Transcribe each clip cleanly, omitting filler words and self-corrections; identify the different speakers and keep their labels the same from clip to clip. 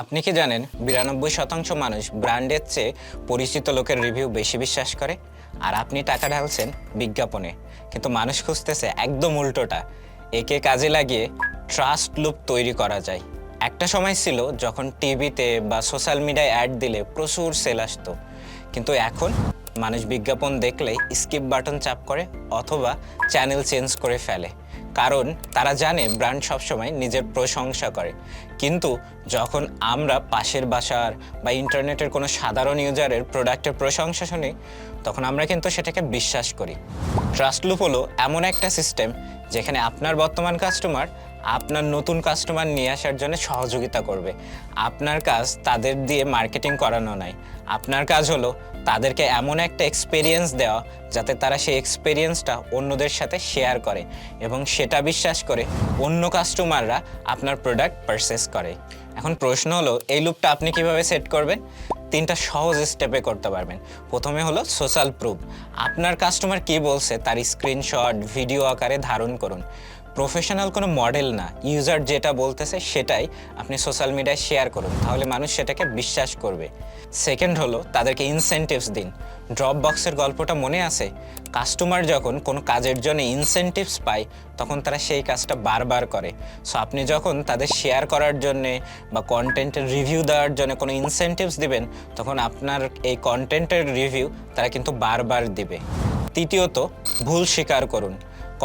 Speaker 1: আপনি কি জানেন 92% মানুষ ব্র্যান্ডের চেয়ে পরিচিত লোকের রিভিউ বেশি বিশ্বাস করে? আর আপনি টাকা ঢালছেন বিজ্ঞাপনে, কিন্তু মানুষ খুঁজতেছে একদম উল্টোটা। একে কাজে লাগিয়ে ট্রাস্ট লুপ তৈরি করা যায়। একটা সময় ছিল যখন টিভিতে বা সোশ্যাল মিডিয়ায় অ্যাড দিলে প্রচুর সেল আসতো, কিন্তু এখন মানুষ বিজ্ঞাপন দেখলেই স্কিপ বাটন চাপ করে অথবা চ্যানেল চেঞ্জ করে ফেলে, কারণ তারা জানে ব্র্যান্ড সবসময় নিজের প্রশংসা করে। কিন্তু যখন আমরা পাশের বাসার বা ইন্টারনেটের কোনো সাধারণ ইউজারের প্রোডাক্টের প্রশংসা শুনি, তখন আমরা কিন্তু সেটাকে বিশ্বাস করি। ট্রাস্ট লুপ হলো এমন একটা সিস্টেম যেখানে আপনার বর্তমান কাস্টমার আপনার নতুন কাস্টমার নিয়ে আসার জন্য সহযোগিতা করবে। আপনার কাজ তাদের দিয়ে মার্কেটিং করানো নয়, আপনার কাজ হলো তাদেরকে এমন একটা এক্সপেরিয়েন্স দেওয়া যাতে তারা সেই এক্সপেরিয়েন্সটা অন্যদের সাথে শেয়ার করে এবং সেটা বিশ্বাস করে অন্য কাস্টমাররা আপনার প্রোডাক্ট পারচেস করে। এখন প্রশ্ন হলো, এই লুপটা আপনি কিভাবে সেট করবেন? 3টা সহজ স্টেপে করতে পারবেন। প্রথমে হলো সোশ্যাল প্রুফ। আপনার কাস্টমার কি বলছে তার স্ক্রিনশট ভিডিও আকারে ধারণ করুন। প্রফেশনাল কোনো মডেল না, ইউজার যেটা বলতেছে সেটাই আপনি সোশ্যাল মিডিয়ায় শেয়ার করুন, তাহলে মানুষ সেটাকে বিশ্বাস করবে। সেকেন্ড হলো তাদেরকে ইনসেনটিভস দিন। ড্রপ বক্সের গল্পটা মনে আছে? কাস্টমার যখন কোনো কাজের জন্য ইনসেনটিভস পায় তখন তারা সেই কাজটা বারবার করে। সো আপনি যখন তাদের শেয়ার করার জন্যে বা কন্টেন্টের রিভিউ দেওয়ার জন্য কোনো ইনসেনটিভস দিবেন, তখন আপনার এই কন্টেন্টের রিভিউ তারা কিন্তু বারবার দিবে। তৃতীয়ত, ভুল স্বীকার করুন।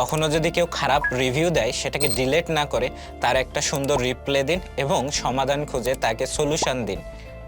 Speaker 1: কখনো যদি কেউ খারাপ রিভিউ দেয়, সেটাকে ডিলিট না করে তার একটা সুন্দর রিপ্লাই দিন এবং সমাধান খুঁজে তাকে সলিউশন দিন।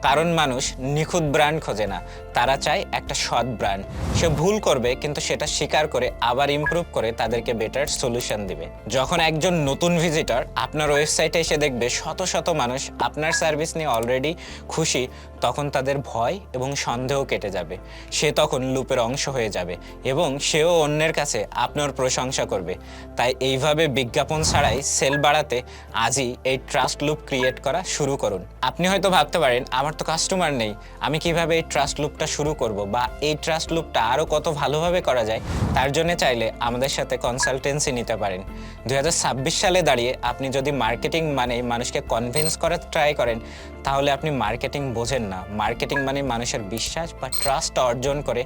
Speaker 1: কারণ মানুষ নিখুঁত ব্র্যান্ড খোঁজে না, তারা চায় একটা সৎ ব্র্যান্ড। সে ভুল করবে কিন্তু সেটা স্বীকার করে আবার ইমপ্রুভ করে তাদেরকে বেটার সলিউশন দিবে। যখন একজন নতুন ভিজিটর আপনার ওয়েবসাইটে এসে দেখবে শত শত মানুষ আপনার সার্ভিস নিয়ে অলরেডি খুশি, তখন তাদের ভয় এবং সন্দেহ কেটে যাবে। সে তখন লুপের অংশ হয়ে যাবে এবং সেও অন্যের কাছে আপনার প্রশংসা করবে। তাই এইভাবে বিজ্ঞাপন ছাড়াই সেল বাড়াতে আজই এই ট্রাস্ট লুপ ক্রিয়েট করা শুরু করুন। আপনি হয়তো ভাবতে পারেন, আমার তো কাস্টমার নেই, আমি কিভাবে এই ট্রাস্ট লুপটা শুরু করব, বা এই ট্রাস্ট লুপটা আরও কত ভালোভাবে করা যায়? তার জন্য চাইলে আমাদের সাথে কনসালটেন্সি নিতে পারেন। 2026 সালে দাঁড়িয়ে আপনি যদি মার্কেটিং মানে মানুষকে কনভিন্স করার ট্রাই করেন, তাহলে আপনি মার্কেটিং বোঝেন না। মার্কেটিং মানে মানুষের বিশ্বাস বা ট্রাস্ট অর্জন করে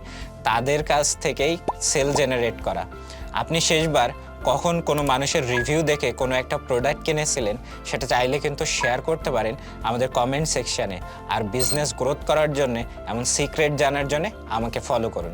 Speaker 1: তাদের কাছ থেকেই সেল জেনারেট করা। আপনি শেষবার কখন কোনো মানুষের রিভিউ দেখে কোনো একটা প্রোডাক্ট কিনেছিলেন, সেটা চাইলে কিন্তু শেয়ার করতে পারেন আমাদের কমেন্ট সেকশানে। আর বিজনেস গ্রোথ করার জন্য এমন সিক্রেট জানার জন্য আমাকে ফলো করুন।